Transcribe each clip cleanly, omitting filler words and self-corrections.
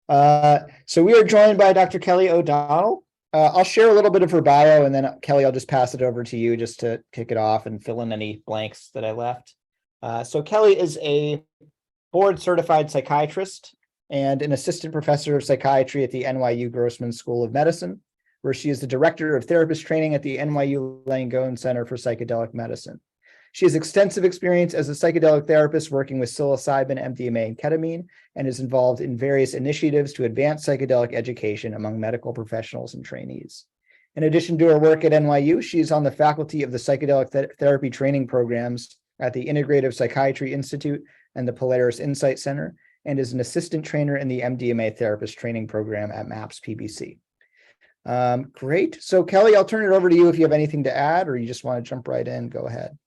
So we are joined by Dr. Kelley O'Donnell. I'll share a little bit of her bio, and then Kelley, I'll just pass it over to you just to kick it off and fill in any blanks that I left. So Kelley is a board-certified psychiatrist and an assistant professor of psychiatry at the NYU Grossman School of Medicine, where she is the director of therapist training at the NYU Langone Center for Psychedelic Medicine. She has extensive experience as a psychedelic therapist working with psilocybin, MDMA, and ketamine, and is involved in various initiatives to advance psychedelic education among medical professionals and trainees. In addition to her work at NYU, she is on the faculty of the psychedelic therapy training programs at the Integrative Psychiatry Institute and the Polaris Insight Center, and is an assistant trainer in the MDMA therapist training program at MAPS PBC. Great. So Kelley, I'll turn it over to you if you have anything to add, or you just want to jump right in, go ahead.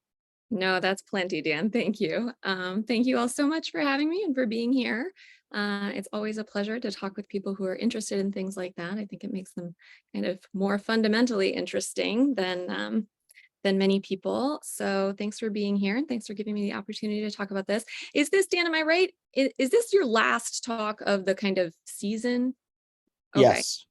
No, that's plenty, Dan. Thank you. Thank you all so much for having me and for being here. It's always a pleasure to talk with people who are interested in things like that. I think it makes them kind of more fundamentally interesting than many people. So thanks for being here, and thanks for giving me the opportunity to talk about this. Is this, Dan, am I right? Is this your last talk of the kind of season? Okay. Yes.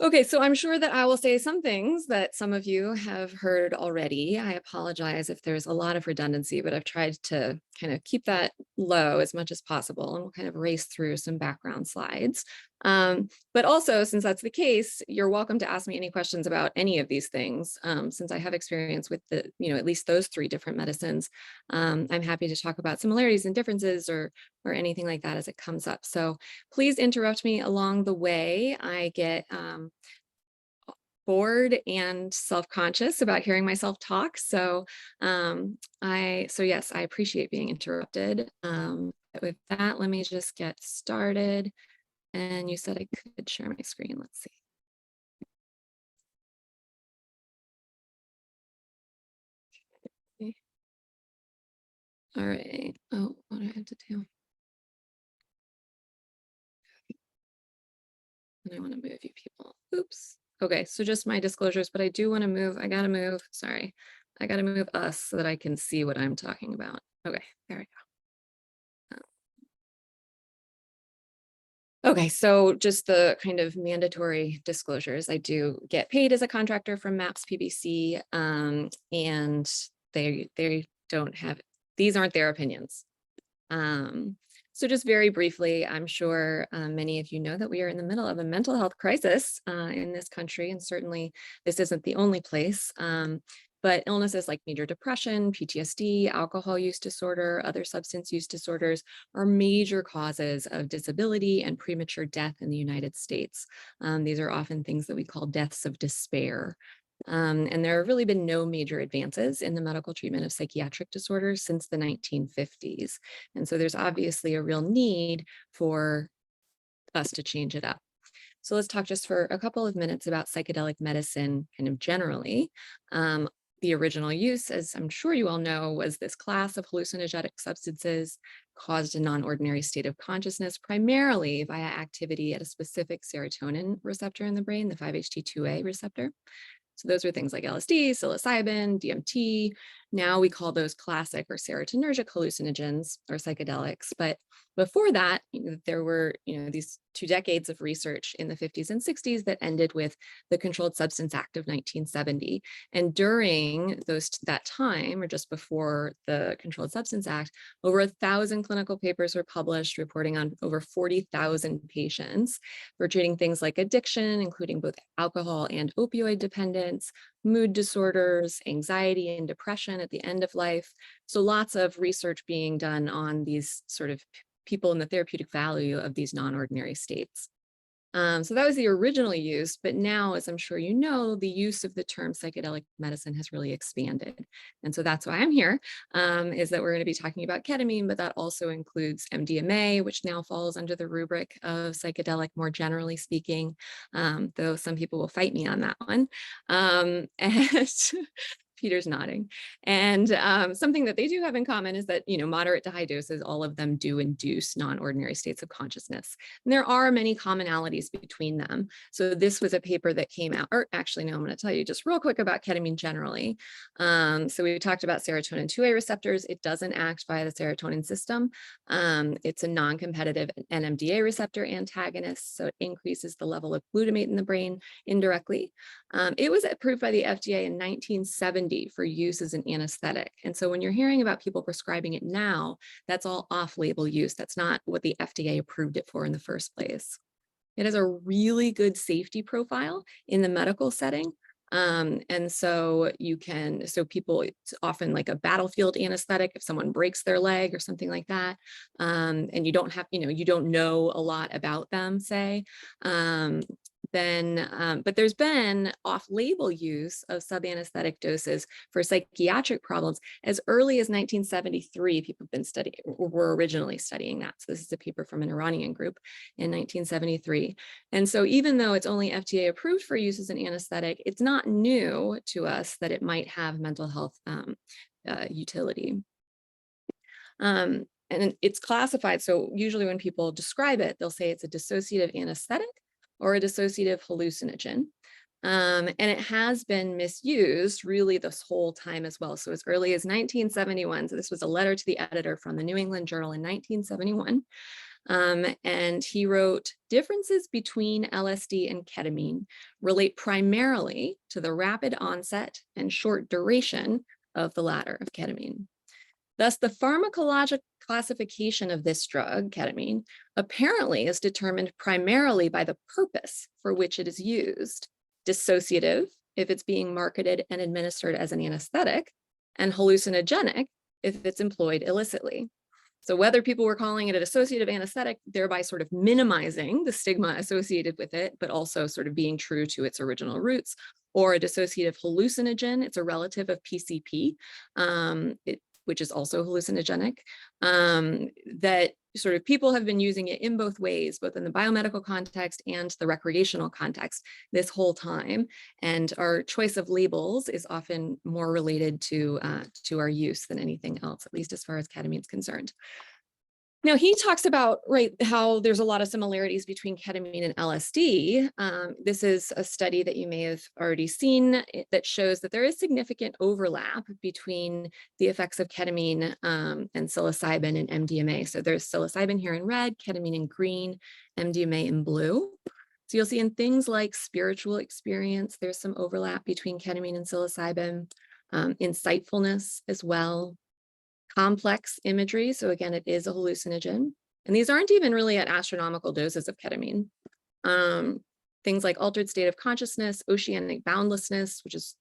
Okay, so I'm sure that I will say some things that some of you have heard already. I apologize if there's a lot of redundancy, but I've tried to kind of keep that low as much as possible, and we'll kind of race through some background slides. But also, since that's the case, you're welcome to ask me any questions about any of these things. Since I have experience with at least those three different medicines, I'm happy to talk about similarities and differences or anything like that as it comes up. So please interrupt me along the way. I get bored and self-conscious about hearing myself talk. So yes, I appreciate being interrupted. With that, let me just get started. And you said I could share my screen. Let's see. Okay. All right. Oh, what do I have to do? And I want to move you people. Oops. Okay, so just my disclosures, but I do want to move. I got to move us so that I can see what I'm talking about. Okay, there we go. Okay, so just the kind of mandatory disclosures. I do get paid as a contractor from MAPS PBC, and they don't have, these aren't their opinions. So just very briefly, I'm sure many of you know that we are in the middle of a mental health crisis in this country, and certainly this isn't the only place. But illnesses like major depression, PTSD, alcohol use disorder, other substance use disorders are major causes of disability and premature death in the United States. These are often things that we call deaths of despair. And there have really been no major advances in the medical treatment of psychiatric disorders since the 1950s. And so there's obviously a real need for us to change it up. So let's talk just for a couple of minutes about psychedelic medicine kind of generally. The original use, as I'm sure you all know, was this class of hallucinogenic substances caused a non-ordinary state of consciousness, primarily via activity at a specific serotonin receptor in the brain, the 5-HT2A receptor. So those are things like LSD, psilocybin, DMT. Now we call those classic or serotonergic hallucinogens or psychedelics. But before that, there were these 2 decades of research in the 50s and 60s that ended with the Controlled Substance Act of 1970. And during that time, or just before the Controlled Substance Act, over 1,000 clinical papers were published reporting on over 40,000 patients for treating things like addiction, including both alcohol and opioid dependence, mood disorders, anxiety and depression at the end of life. So lots of research being done on these sort of people in the therapeutic value of these non-ordinary states. So that was the original use, but now, as I'm sure you know, the use of the term psychedelic medicine has really expanded. And so that's why I'm here, is that we're going to be talking about ketamine, but that also includes MDMA, which now falls under the rubric of psychedelic, more generally speaking, though some people will fight me on that one. And Peter's nodding. And something that they do have in common is that, moderate to high doses, all of them do induce non-ordinary states of consciousness. And there are many commonalities between them. So this was a paper that came out, or actually, no, I'm going to tell you just real quick about ketamine generally. So we talked about serotonin 2A receptors. It doesn't act via the serotonin system. It's a non-competitive NMDA receptor antagonist, so it increases the level of glutamate in the brain indirectly. It was approved by the FDA in 1970 for use as an anesthetic. And so when you're hearing about people prescribing it now, that's all off-label use. That's not what the FDA approved it for in the first place. It has a really good safety profile in the medical setting. And so people, it's often like a battlefield anesthetic if someone breaks their leg or something like that. And you don't have, you don't know a lot about them, say. But there's been off-label use of subanesthetic doses for psychiatric problems as early as 1973. People have been were originally studying that. So this is a paper from an Iranian group in 1973. And so even though it's only FDA approved for use as an anesthetic, it's not new to us that it might have mental health utility. And it's classified. So usually when people describe it, they'll say it's a dissociative anesthetic or a dissociative hallucinogen. And it has been misused really this whole time as well. So as early as 1971, so this was a letter to the editor from the New England Journal in 1971. And he wrote, differences between LSD and ketamine relate primarily to the rapid onset and short duration of the latter, of ketamine. Thus, the pharmacologic classification of this drug, ketamine, apparently is determined primarily by the purpose for which it is used. Dissociative, if it's being marketed and administered as an anesthetic, and hallucinogenic, if it's employed illicitly. So whether people were calling it a dissociative anesthetic, thereby sort of minimizing the stigma associated with it, but also sort of being true to its original roots, or a dissociative hallucinogen, it's a relative of PCP, which is also hallucinogenic, that sort of people have been using it in both ways, both in the biomedical context and the recreational context this whole time. And our choice of labels is often more related to our use than anything else, at least as far as ketamine is concerned. Now, he talks about, how there's a lot of similarities between ketamine and LSD. This is a study that you may have already seen that shows that there is significant overlap between the effects of ketamine and psilocybin and MDMA. So there's psilocybin here in red, ketamine in green, MDMA in blue. So you'll see in things like spiritual experience, there's some overlap between ketamine and psilocybin, insightfulness as well. Complex imagery, so again, it is a hallucinogen. And these aren't even really at astronomical doses of ketamine. Things like altered state of consciousness, oceanic boundlessness, which is,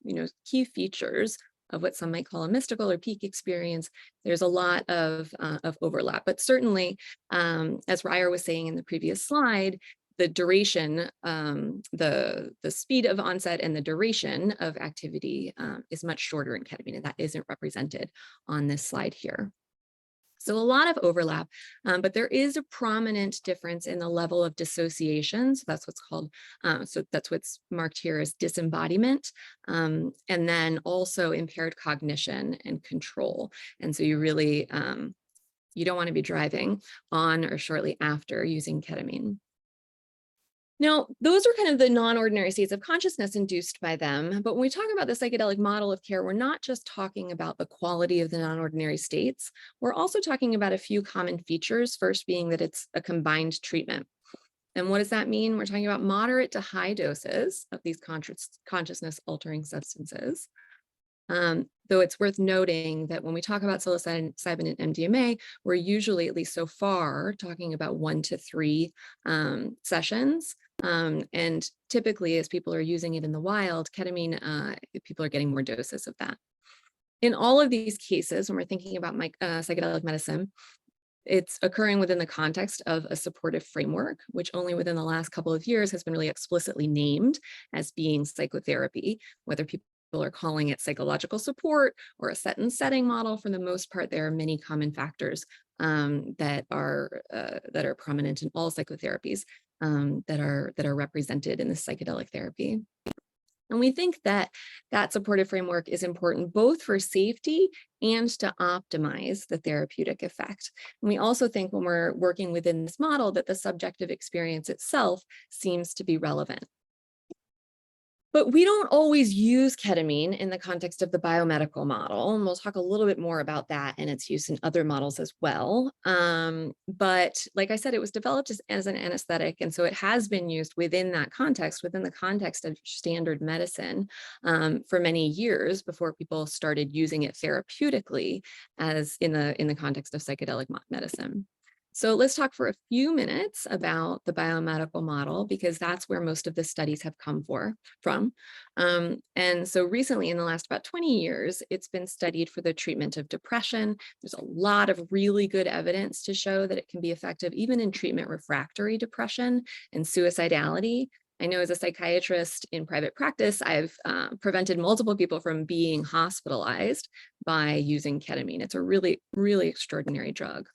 key features of what some might call a mystical or peak experience. There's a lot of overlap, but certainly, as Ryer was saying in the previous slide, the duration, the speed of onset and the duration of activity is much shorter in ketamine, and that isn't represented on this slide here. So a lot of overlap, but there is a prominent difference in the level of dissociation. So that's what's called, so that's what's marked here as disembodiment, and then also impaired cognition and control. And so you really, you don't want to be driving on or shortly after using ketamine. Now, those are kind of the non-ordinary states of consciousness induced by them. But when we talk about the psychedelic model of care, we're not just talking about the quality of the non-ordinary states. We're also talking about a few common features, first being that it's a combined treatment. And what does that mean? We're talking about moderate to high doses of these consciousness altering substances. Though it's worth noting that when we talk about psilocybin and MDMA, we're usually, at least so far, talking about 1 to 3 sessions. And typically, as people are using it in the wild, ketamine, people are getting more doses of that. In all of these cases, when we're thinking about psychedelic medicine, it's occurring within the context of a supportive framework, which only within the last couple of years has been really explicitly named as being psychotherapy, whether people are calling it psychological support or a set and setting model. For the most part, there are many common factors that are prominent in all psychotherapies that are represented in the psychedelic therapy. And we think that that supportive framework is important both for safety and to optimize the therapeutic effect. And we also think when we're working within this model that the subjective experience itself seems to be relevant. But we don't always use ketamine in the context of the biomedical model, and we'll talk a little bit more about that and its use in other models as well. But like I said, it was developed as an anesthetic, and so it has been used within that context, within the context of standard medicine for many years before people started using it therapeutically as in the context of psychedelic medicine. So let's talk for a few minutes about the biomedical model, because that's where most of the studies have come from. And so recently, in the last about 20 years, it's been studied for the treatment of depression. There's a lot of really good evidence to show that it can be effective even in treatment refractory depression and suicidality. I know as a psychiatrist in private practice, I've prevented multiple people from being hospitalized by using ketamine. It's a really, really extraordinary drug.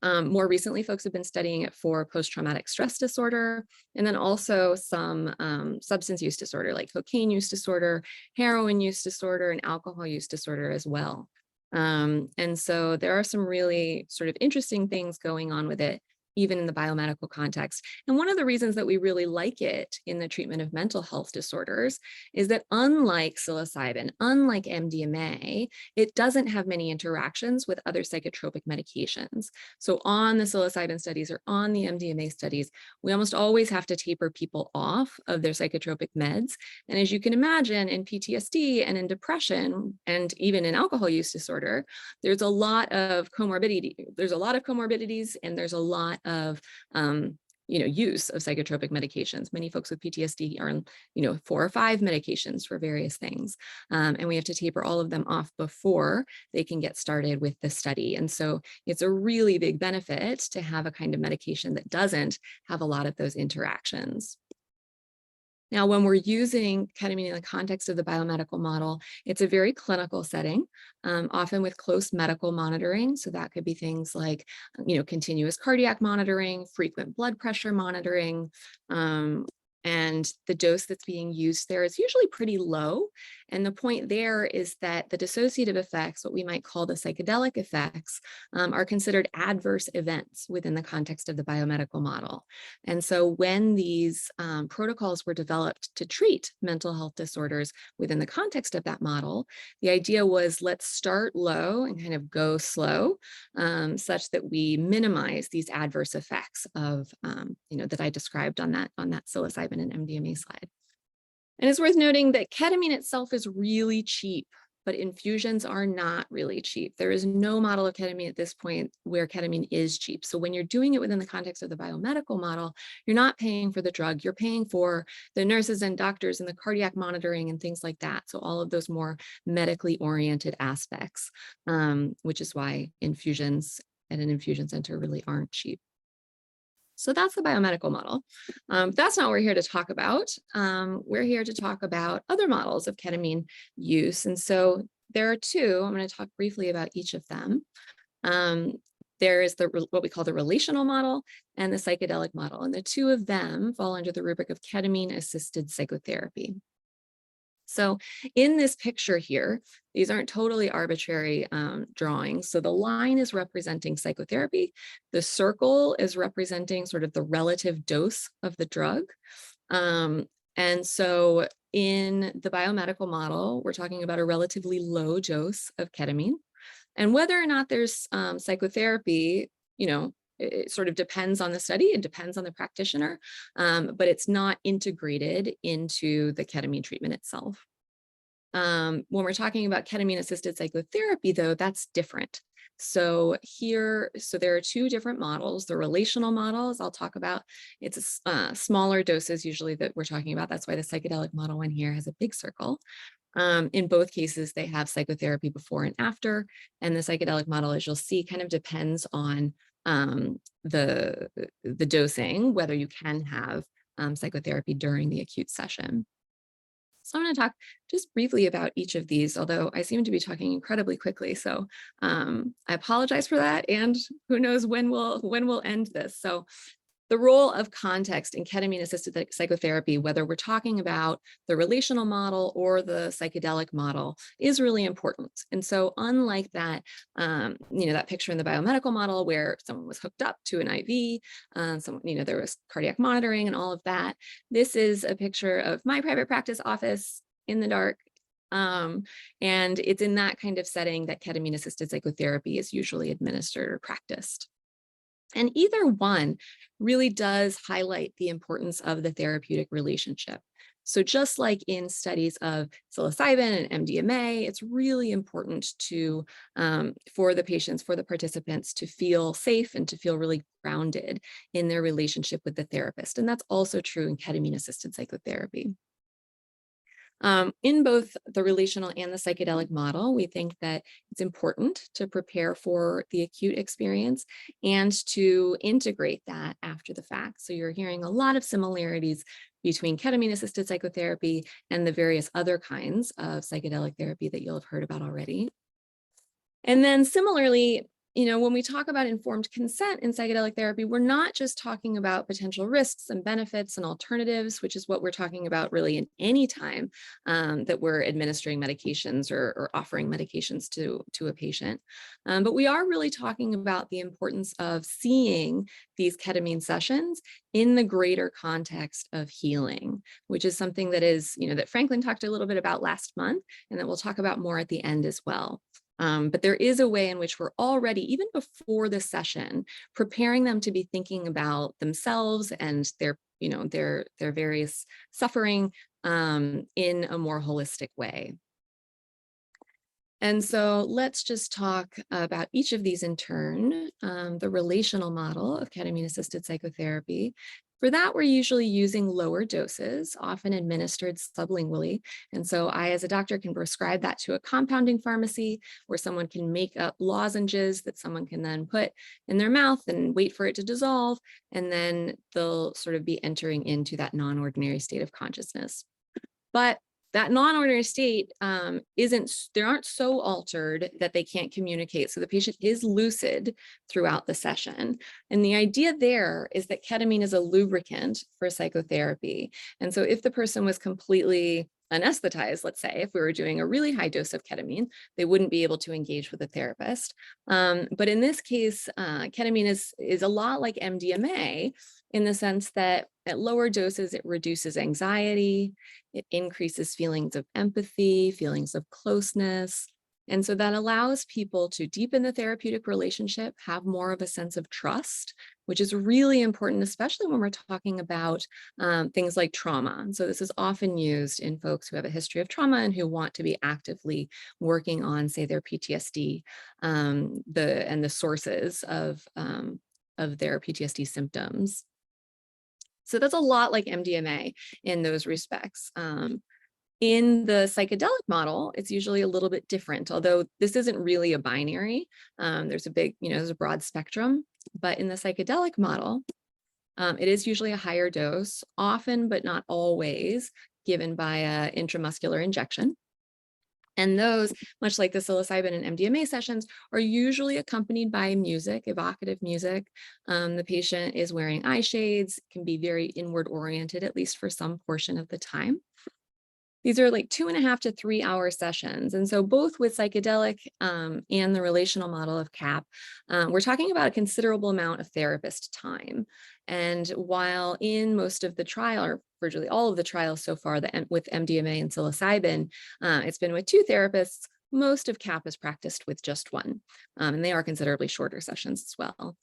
More recently, folks have been studying it for post-traumatic stress disorder, and then also some substance use disorder like cocaine use disorder, heroin use disorder, and alcohol use disorder as well. And so there are some really sort of interesting things going on with it, even in the biomedical context. And one of the reasons that we really like it in the treatment of mental health disorders is that unlike psilocybin, unlike MDMA, it doesn't have many interactions with other psychotropic medications. So on the psilocybin studies or on the MDMA studies, we almost always have to taper people off of their psychotropic meds. And as you can imagine, in PTSD and in depression, and even in alcohol use disorder, there's a lot of comorbidity. There's a lot of comorbidities, and there's a lot of use of psychotropic medications. Many folks with PTSD are on 4 or 5 medications for various things, and we have to taper all of them off before they can get started with the study. And so it's a really big benefit to have a kind of medication that doesn't have a lot of those interactions. Now, when we're using ketamine in the context of the biomedical model, it's a very clinical setting, often with close medical monitoring. So that could be things like, continuous cardiac monitoring, frequent blood pressure monitoring, and the dose that's being used there is usually pretty low. And the point there is that the dissociative effects, what we might call the psychedelic effects, are considered adverse events within the context of the biomedical model. And so when these protocols were developed to treat mental health disorders within the context of that model, the idea was, let's start low and kind of go slow, such that we minimize these adverse effects of, that I described on that psilocybin and MDMA slide. And it's worth noting that ketamine itself is really cheap, but infusions are not really cheap. There is no model of ketamine at this point where ketamine is cheap. So when you're doing it within the context of the biomedical model, you're not paying for the drug, you're paying for the nurses and doctors and the cardiac monitoring and things like that. So all of those more medically oriented aspects, which is why infusions at an infusion center really aren't cheap. So that's the biomedical model. That's not what we're here to talk about. We're here to talk about other models of ketamine use. And so there are 2. I'm going to talk briefly about each of them. There is what we call the relational model and the psychedelic model. And the 2 of them fall under the rubric of ketamine-assisted psychotherapy. So in this picture here, these aren't totally arbitrary drawings. So the line is representing psychotherapy. The circle is representing sort of the relative dose of the drug. And so in the biomedical model, we're talking about a relatively low dose of ketamine. And whether or not there's psychotherapy, it sort of depends on the study, it depends on the practitioner, but it's not integrated into the ketamine treatment itself. When we're talking about ketamine-assisted psychotherapy, though, that's different. So there are 2 different models. The relational models I'll talk about, it's smaller doses usually that we're talking about. That's why the psychedelic model one here has a big circle. In both cases, they have psychotherapy before and after. And the psychedelic model, as you'll see, kind of depends on the dosing, whether you can have psychotherapy during the acute session. So I'm going to talk just briefly about each of these, although I seem to be talking incredibly quickly. So I apologize for that. And who knows when we'll end this. So the role of context in ketamine-assisted psychotherapy, whether we're talking about the relational model or the psychedelic model, is really important. And so unlike that, that picture in the biomedical model where someone was hooked up to an IV, there was cardiac monitoring and all of that, this is a picture of my private practice office in the dark. And it's in that kind of setting that ketamine-assisted psychotherapy is usually administered or practiced. And either one really does highlight the importance of the therapeutic relationship. So just like in studies of psilocybin and MDMA, it's really important for the patients, for the participants to feel safe and to feel really grounded in their relationship with the therapist. And that's also true in ketamine-assisted psychotherapy. In both the relational and the psychedelic model, we think that it's important to prepare for the acute experience and to integrate that after the fact. So you're hearing a lot of similarities between ketamine-assisted psychotherapy and the various other kinds of psychedelic therapy that you'll have heard about already. And then similarly, when we talk about informed consent in psychedelic therapy, we're not just talking about potential risks and benefits and alternatives, which is what we're talking about really in any time that we're administering medications or offering medications to a patient. But we are really talking about the importance of seeing these ketamine sessions in the greater context of healing, which is something that that Franklin talked a little bit about last month, and that we'll talk about more at the end as well. But there is a way in which we're already, even before the session, preparing them to be thinking about themselves and their various suffering in a more holistic way. And so let's just talk about each of these in turn. The relational model of ketamine-assisted psychotherapy. For that, we're usually using lower doses, often administered sublingually. And so I, as a doctor, can prescribe that to a compounding pharmacy where someone can make up lozenges that someone can then put in their mouth and wait for it to dissolve. And then they'll sort of be entering into that non-ordinary state of consciousness. But that non-ordinary state they aren't so altered that they can't communicate. So the patient is lucid throughout the session. And the idea there is that ketamine is a lubricant for psychotherapy. And so if the person was completely anesthetized, let's say, if we were doing a really high dose of ketamine, they wouldn't be able to engage with a therapist. But in this case, ketamine is a lot like MDMA in the sense that at lower doses, it reduces anxiety, it increases feelings of empathy, feelings of closeness. And so that allows people to deepen the therapeutic relationship, have more of a sense of trust, which is really important, especially when we're talking about things like trauma. And so this is often used in folks who have a history of trauma and who want to be actively working on, say, their PTSD and the sources of their PTSD symptoms. So that's a lot like MDMA in those respects. In the psychedelic model, it's usually a little bit different, although this isn't really a binary. There's a broad spectrum, but in the psychedelic model, it is usually a higher dose, often, but not always, given by an intramuscular injection. And those, much like the psilocybin and MDMA sessions, are usually accompanied by music, evocative music. The patient is wearing eye shades, can be very inward oriented, at least for some portion of the time. These are like 2.5 to 3 hour sessions. And so both with psychedelic and the relational model of CAP, we're talking about a considerable amount of therapist time. And while in most of the trial, or virtually all of the trials so far with MDMA and psilocybin, it's been with 2 therapists, most of CAP is practiced with just 1. And they are considerably shorter sessions as well.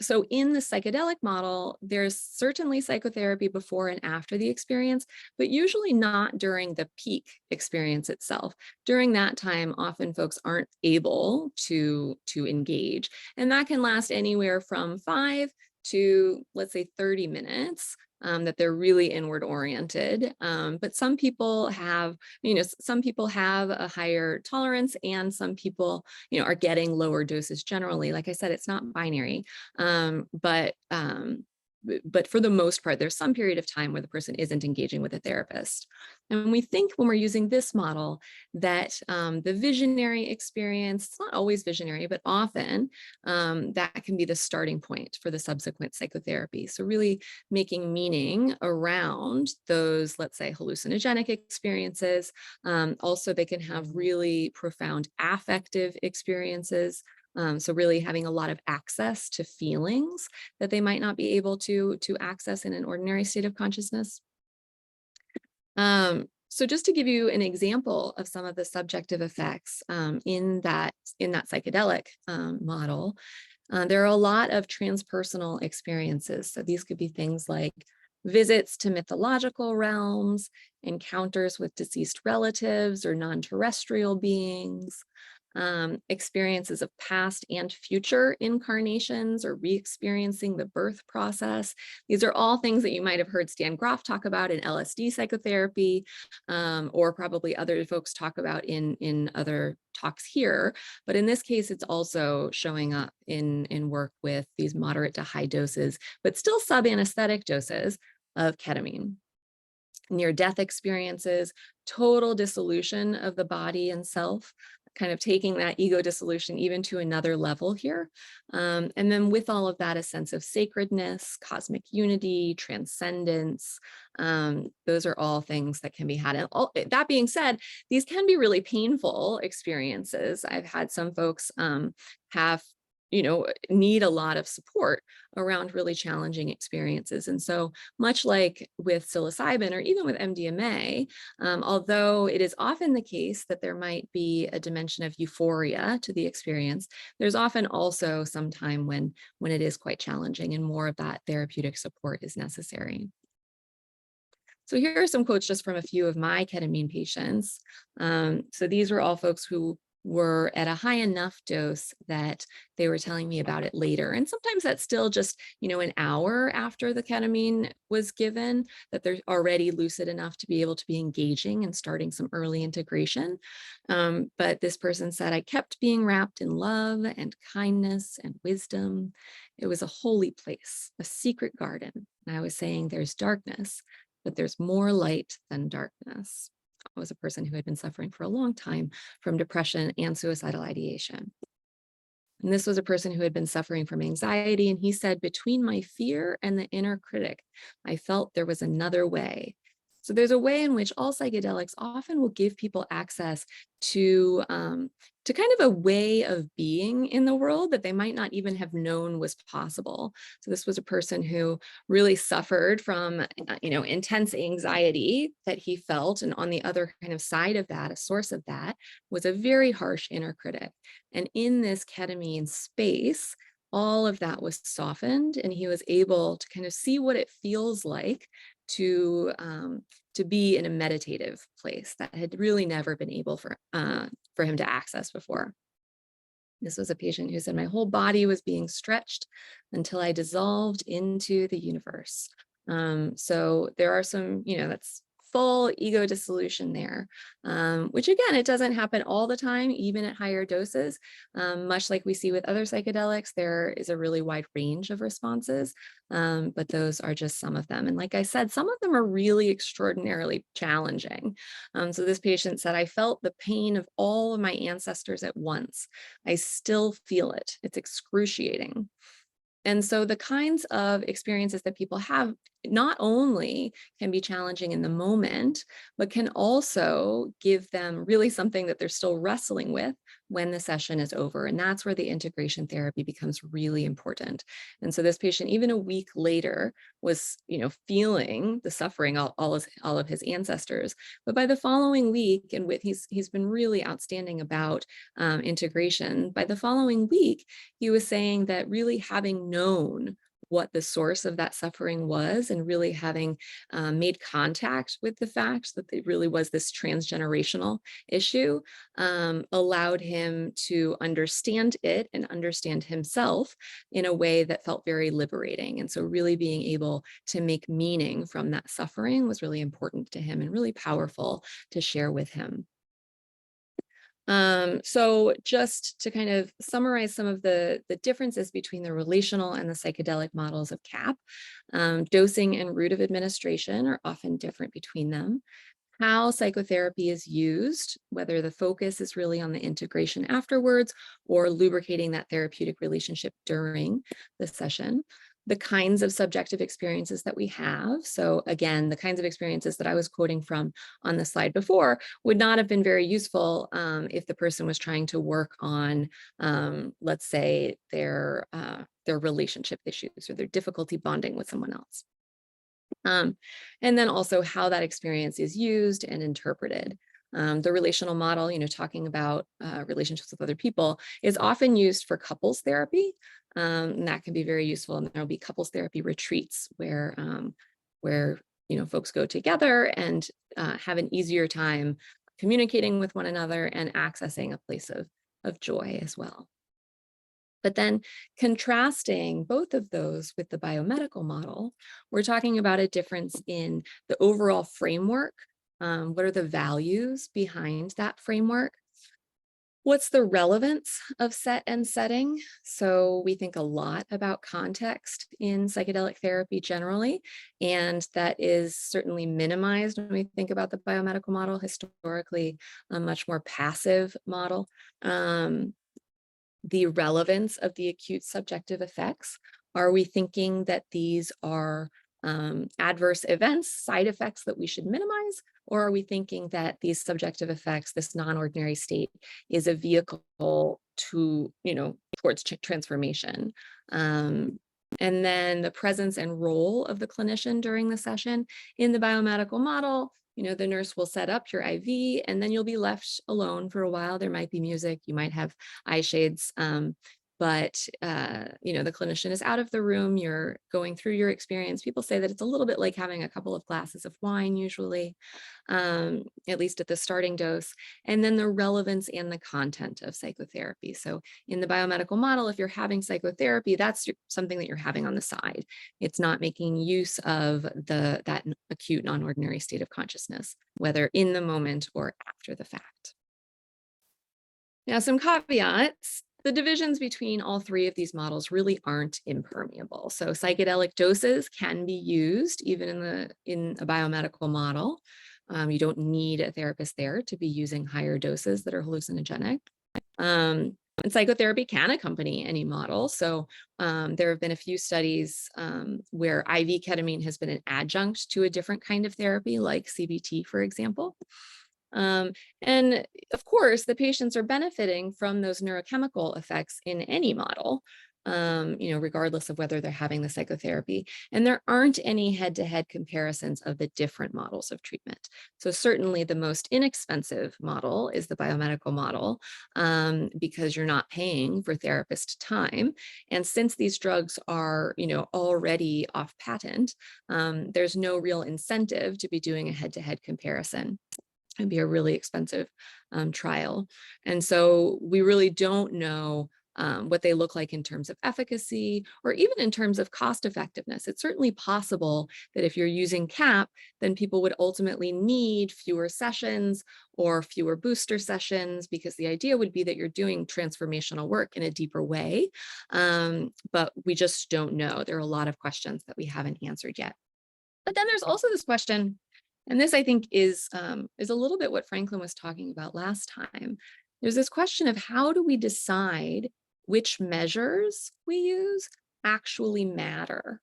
So in the psychedelic model, there's certainly psychotherapy before and after the experience, but usually not during the peak experience itself. During that time, often folks aren't able to engage, and that can last anywhere from 5 to, let's say, 30 minutes. That they're really inward oriented. But some people have, a higher tolerance, and some people, are getting lower doses generally. Like I said, it's not binary, but but for the most part, there's some period of time where the person isn't engaging with a therapist. And we think when we're using this model that the visionary experience, it's not always visionary, but often that can be the starting point for the subsequent psychotherapy. So really making meaning around those, let's say, hallucinogenic experiences. Also, they can have really profound affective experiences. So really having a lot of access to feelings that they might not be able to access in an ordinary state of consciousness. So just to give you an example of some of the subjective effects in that psychedelic model, there are a lot of transpersonal experiences. So these could be things like visits to mythological realms, encounters with deceased relatives or non-terrestrial beings, experiences of past and future incarnations or re-experiencing the birth process. These are all things that you might have heard Stan Grof talk about in LSD psychotherapy, or probably other folks talk about in other talks here. But in this case, it's also showing up in work with these moderate to high doses, but still sub-anesthetic doses of ketamine. Near-death experiences, total dissolution of the body and self, kind of taking that ego dissolution even to another level here. And then with all of that, a sense of sacredness, cosmic unity, transcendence. Those are all things that can be had. And that being said, these can be really painful experiences. I've had some folks have need a lot of support around really challenging experiences. And so much like with psilocybin or even with MDMA, although it is often the case that there might be a dimension of euphoria to the experience, there's often also some time when it is quite challenging and more of that therapeutic support is necessary. So here are some quotes just from a few of my ketamine patients. So these were all folks who were at a high enough dose that they were telling me about it later. And sometimes that's still just, an hour after the ketamine was given, that they're already lucid enough to be able to be engaging and starting some early integration. But this person said, I kept being wrapped in love and kindness and wisdom. It was a holy place, a secret garden. And I was saying there's darkness, but there's more light than darkness. I was a person who had been suffering for a long time from depression and suicidal ideation. And this was a person who had been suffering from anxiety. And he said, between my fear and the inner critic, I felt there was another way. So there's a way in which all psychedelics often will give people access to kind of a way of being in the world that they might not even have known was possible. So this was a person who really suffered from, intense anxiety that he felt. And on the other kind of side of that, a source of that was a very harsh inner critic. And in this ketamine space, all of that was softened and he was able to kind of see what it feels like to be in a meditative place that had really never been able for him to access before. This was a patient who said, my whole body was being stretched until I dissolved into the universe. So there are some, that's full ego dissolution there, which again, it doesn't happen all the time, even at higher doses. Much like we see with other psychedelics, there is a really wide range of responses, but those are just some of them. And like I said, some of them are really extraordinarily challenging. So this patient said, I felt the pain of all of my ancestors at once. I still feel it. It's excruciating. And so the kinds of experiences that people have not only can be challenging in the moment, but can also give them really something that they're still wrestling with when the session is over. And that's where the integration therapy becomes really important. And so this patient, even a week later, was, feeling the suffering, all of his ancestors. But by the following week, and he's been really outstanding about integration. By the following week, he was saying that really having known what the source of that suffering was and really having made contact with the fact that it really was this transgenerational issue allowed him to understand it and understand himself in a way that felt very liberating. And so really being able to make meaning from that suffering was really important to him and really powerful to share with him. So just to kind of summarize some of the differences between the relational and the psychedelic models of CAP, dosing and route of administration are often different between them. How psychotherapy is used, whether the focus is really on the integration afterwards or lubricating that therapeutic relationship during the session, the kinds of subjective experiences that we have. So again, the kinds of experiences that I was quoting from on the slide before would not have been very useful if the person was trying to work on, let's say, their relationship issues or their difficulty bonding with someone else. And then also how that experience is used and interpreted. The relational model, talking about relationships with other people, is often used for couples therapy. And that can be very useful. And there'll be couples therapy retreats where folks go together and have an easier time communicating with one another and accessing a place of joy as well. But then contrasting both of those with the biomedical model, we're talking about a difference in the overall framework. What are the values behind that framework? What's the relevance of set and setting? So we think a lot about context in psychedelic therapy generally, and that is certainly minimized when we think about the biomedical model, historically a much more passive model. The relevance of the acute subjective effects. Are we thinking that these are adverse events, side effects that we should minimize? Or are we thinking that these subjective effects, this non-ordinary state, is a vehicle to, towards transformation? And then the presence and role of the clinician during the session. In the biomedical model, the nurse will set up your IV and then you'll be left alone for a while. There might be music, you might have eye shades, but the clinician is out of the room, you're going through your experience. People say that it's a little bit like having a couple of glasses of wine usually, at least at the starting dose. And then the relevance and the content of psychotherapy. So in the biomedical model, if you're having psychotherapy, that's something that you're having on the side. It's not making use of that acute non-ordinary state of consciousness, whether in the moment or after the fact. Now, some caveats. The divisions between all three of these models really aren't impermeable. So psychedelic doses can be used even in a biomedical model. You don't need a therapist there to be using higher doses that are hallucinogenic. And psychotherapy can accompany any model. So there have been a few studies where IV ketamine has been an adjunct to a different kind of therapy, like CBT, for example. And of course, the patients are benefiting from those neurochemical effects in any model, regardless of whether they're having the psychotherapy. And there aren't any head-to-head comparisons of the different models of treatment. So certainly the most inexpensive model is the biomedical model, because you're not paying for therapist time. And since these drugs are, already off patent, there's no real incentive to be doing a head-to-head comparison. It'd be a really expensive trial. And so we really don't know what they look like in terms of efficacy or even in terms of cost effectiveness. It's certainly possible that if you're using CAP, then people would ultimately need fewer sessions or fewer booster sessions, because the idea would be that you're doing transformational work in a deeper way. But we just don't know. There are a lot of questions that we haven't answered yet. But then there's also this question, and this, I think, is a little bit what Franklin was talking about last time. There's this question of how do we decide which measures we use actually matter?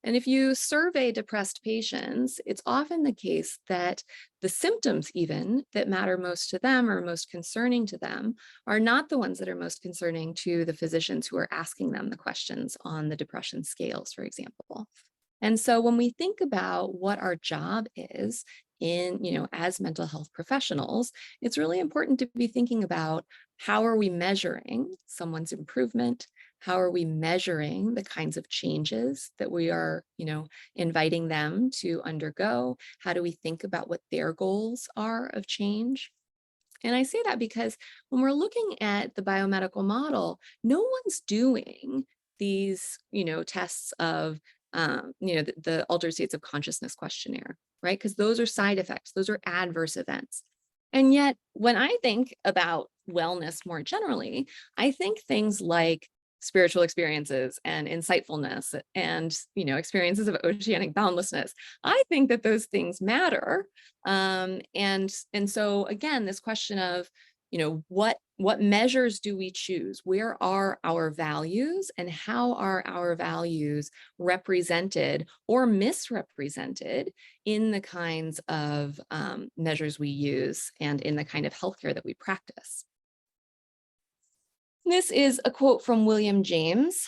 And if you survey depressed patients, it's often the case that the symptoms even that matter most to them or most concerning to them are not the ones that are most concerning to the physicians who are asking them the questions on the depression scales, for example. And so when we think about what our job is as mental health professionals, it's really important to be thinking about how are we measuring someone's improvement? How are we measuring the kinds of changes that we are, inviting them to undergo? How do we think about what their goals are of change? And I say that because when we're looking at the biomedical model, no one's doing these, tests of the altered states of consciousness questionnaire, right? Because those are side effects, those are adverse events. And yet, when I think about wellness more generally, I think things like spiritual experiences and insightfulness and experiences of oceanic boundlessness. I think that those things matter. And so again, this question of what measures do we choose? Where are our values, and how are our values represented or misrepresented in the kinds of measures we use and in the kind of healthcare that we practice? This is a quote from William James.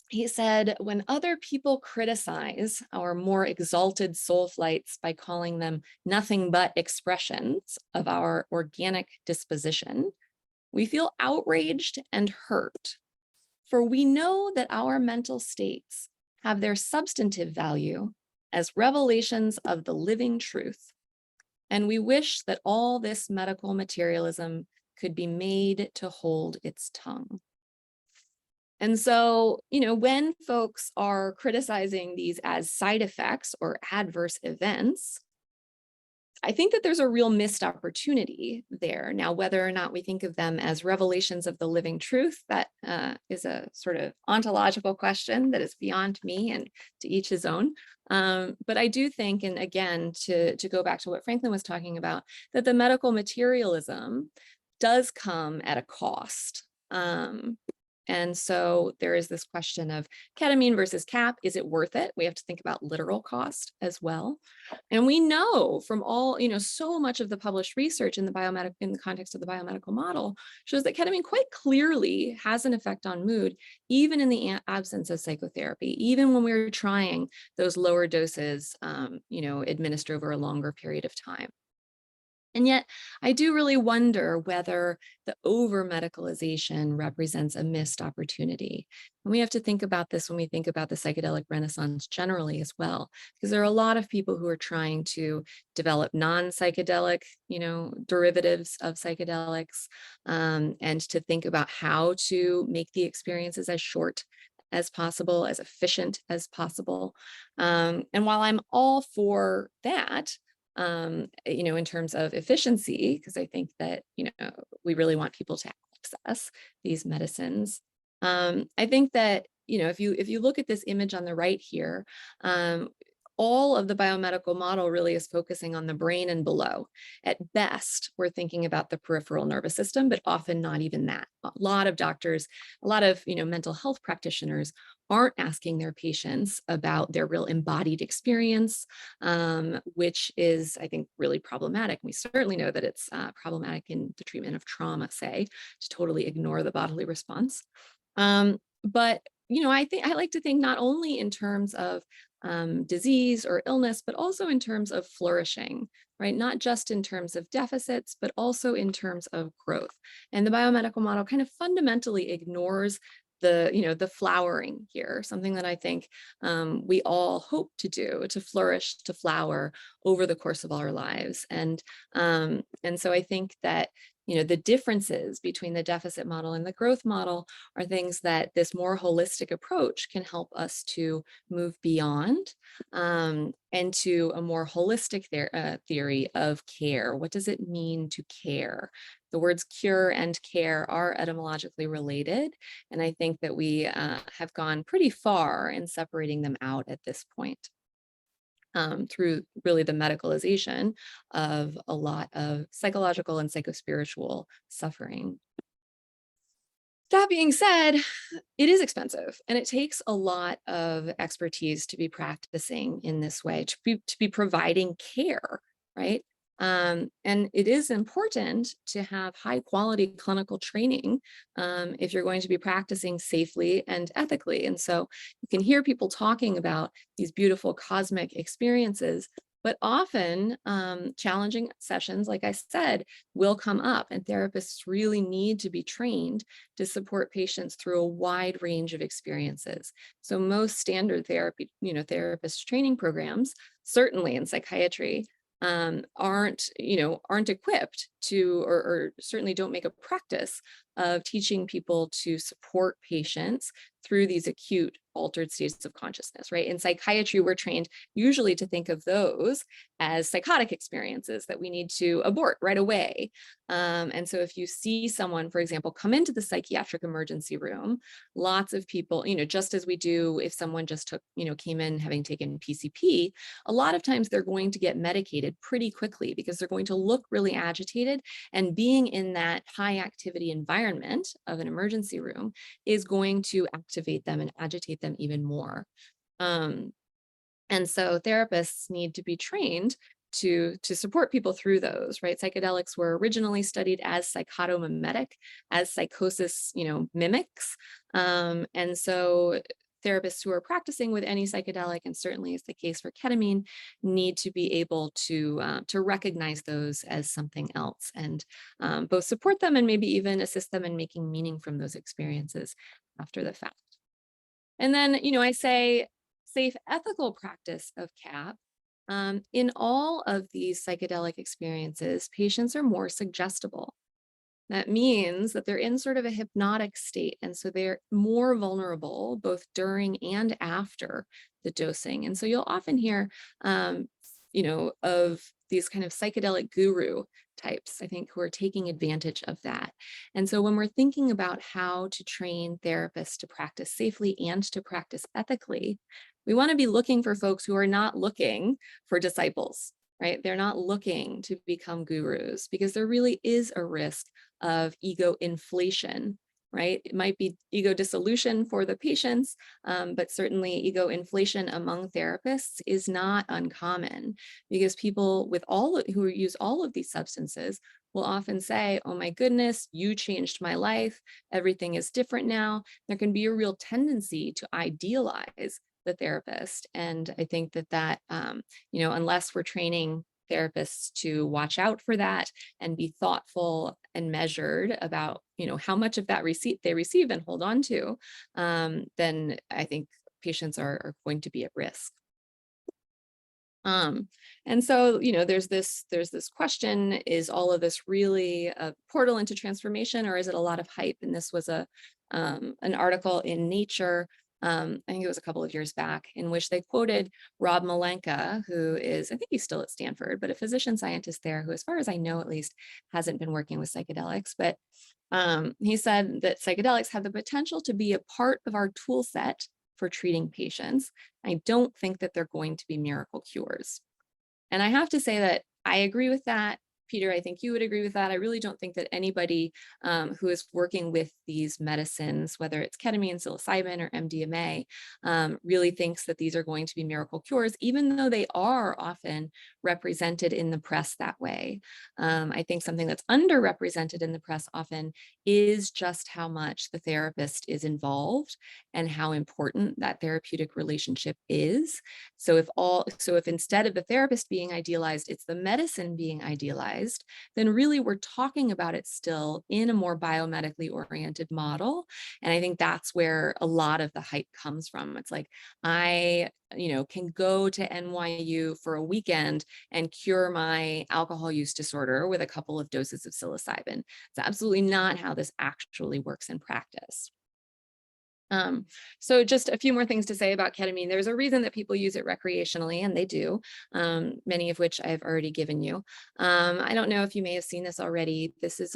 He said, "When other people criticize our more exalted soul flights by calling them nothing but expressions of our organic disposition, we feel outraged and hurt, for we know that our mental states have their substantive value as revelations of the living truth, and we wish that all this medical materialism could be made to hold its tongue." And so, when folks are criticizing these as side effects or adverse events, I think that there's a real missed opportunity there. Now, whether or not we think of them as revelations of the living truth, that is a sort of ontological question that is beyond me, and to each his own. But I do think, and again, to go back to what Franklin was talking about, that the medical materialism does come at a cost. And so there is this question of ketamine versus cap. Is it worth it? We have to think about literal cost as well. And we know from all, so much of the published research in the context of the biomedical model shows that ketamine quite clearly has an effect on mood, even in the absence of psychotherapy, even when we're trying those lower doses, administered over a longer period of time. And yet, I do really wonder whether the over-medicalization represents a missed opportunity. And we have to think about this when we think about the psychedelic renaissance generally as well, because there are a lot of people who are trying to develop non-psychedelic, derivatives of psychedelics, and to think about how to make the experiences as short as possible, as efficient as possible. And while I'm all for that, in terms of efficiency, because I think that, we really want people to access these medicines. I think that, if you look at this image on the right here, all of the biomedical model really is focusing on the brain and below. At best, we're thinking about the peripheral nervous system, but often not even that. A lot of doctors, a lot of mental health practitioners aren't asking their patients about their real embodied experience, which is, I think, really problematic. We certainly know that it's problematic in the treatment of trauma, say, to totally ignore the bodily response. But I like to think not only in terms of disease or illness, but also in terms of flourishing, right? Not just in terms of deficits, but also in terms of growth. And the biomedical model kind of fundamentally ignores the flowering here, something that I think we all hope to do, to flourish, to flower over the course of our lives. And so I think that the differences between the deficit model and the growth model are things that this more holistic approach can help us to move beyond, and to a more holistic theory of care. What does it mean to care? The words cure and care are etymologically related, and I think that we have gone pretty far in separating them out at this point. Through really the medicalization of a lot of psychological and psychospiritual suffering. That being said, it is expensive, and it takes a lot of expertise to be practicing in this way, to be providing care, right? And it is important to have high quality clinical training if you're going to be practicing safely and ethically. And so you can hear people talking about these beautiful cosmic experiences, but often challenging sessions, like I said, will come up, and therapists really need to be trained to support patients through a wide range of experiences. So most standard therapy, therapist training programs, certainly in psychiatry, aren't equipped to, or certainly don't make a practice of teaching people to support patients through these acute altered states of consciousness, right? In psychiatry, we're trained usually to think of those as psychotic experiences that we need to abort right away. And so if you see someone, for example, come into the psychiatric emergency room, lots of people, just as we do if someone just took, came in having taken PCP, a lot of times they're going to get medicated pretty quickly because they're going to look really agitated, and being in that high activity environment of an emergency room is going to activate them and agitate them even more. And so therapists need to be trained to support people through those, right? Psychedelics were originally studied as psychotomimetic, as psychosis, mimics. And so therapists who are practicing with any psychedelic, and certainly is the case for ketamine, need to be able to recognize those as something else, and both support them and maybe even assist them in making meaning from those experiences after the fact. And then, I say safe, ethical practice of CAP. In all of these psychedelic experiences, patients are more suggestible. That means that they're in sort of a hypnotic state. And so they're more vulnerable both during and after the dosing. And so you'll often hear, of these kind of psychedelic guru types, I think, who are taking advantage of that. And so when we're thinking about how to train therapists to practice safely and to practice ethically, we want to be looking for folks who are not looking for disciples, right? They're not looking to become gurus, because there really is a risk of ego inflation, right? It might be ego dissolution for the patients, but certainly ego inflation among therapists is not uncommon, because people who use all of these substances will often say, oh my goodness, you changed my life. Everything is different now. There can be a real tendency to idealize the therapist. And I think that unless we're training therapists to watch out for that and be thoughtful and measured about, how much of that they receive and hold on to, then I think patients are going to be at risk. And so, there's this question: is all of this really a portal into transformation, or is it a lot of hype? And this was an article in Nature, I think it was a couple of years back, in which they quoted Rob Malenka, who is, I think he's still at Stanford, but a physician scientist there who, as far as I know, at least, hasn't been working with psychedelics. But he said that psychedelics have the potential to be a part of our tool set for treating patients. I don't think that they're going to be miracle cures. And I have to say that I agree with that. Peter, I think you would agree with that. I really don't think that anybody who is working with these medicines, whether it's ketamine, psilocybin, or MDMA, really thinks that these are going to be miracle cures, even though they are often represented in the press that way. I think something that's underrepresented in the press often is just how much the therapist is involved and how important that therapeutic relationship is. So if instead of the therapist being idealized, it's the medicine being idealized, then really we're talking about it still in a more biomedically oriented model. And I think that's where a lot of the hype comes from. It's like, I can go to NYU for a weekend and cure my alcohol use disorder with a couple of doses of psilocybin. It's absolutely not how this actually works in practice. So just a few more things to say about ketamine. There's a reason that people use it recreationally, and they do, many of which I've already given you. I don't know if you may have seen this already. This is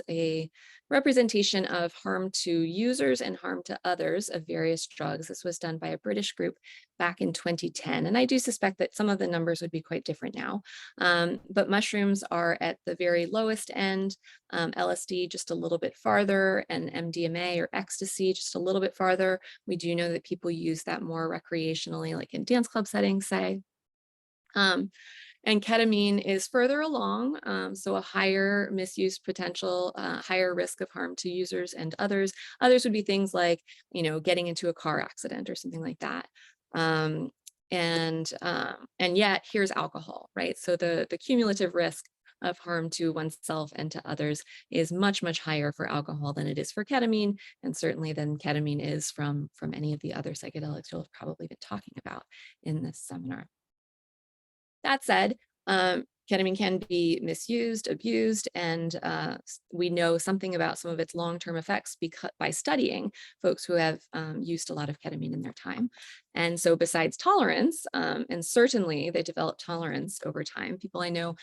a representation of harm to users and harm to others of various drugs. This was done by a British group back in 2010. And I do suspect that some of the numbers would be quite different now. But mushrooms are at the very lowest end, LSD just a little bit farther, and MDMA or ecstasy just a little bit farther. We do know that people use that more recreationally, like in dance club settings, say. And ketamine is further along, so a higher misuse potential, higher risk of harm to users and others. Others would be things like, getting into a car accident or something like that. And yet here's alcohol, right? So the cumulative risk of harm to oneself and to others is much, much higher for alcohol than it is for ketamine, and certainly than ketamine is from any of the other psychedelics you'll have probably been talking about in this seminar. That said, Ketamine can be misused, abused, and we know something about some of its long-term effects by studying folks who have used a lot of ketamine in their time. And so besides tolerance, and certainly they develop tolerance over time, people I know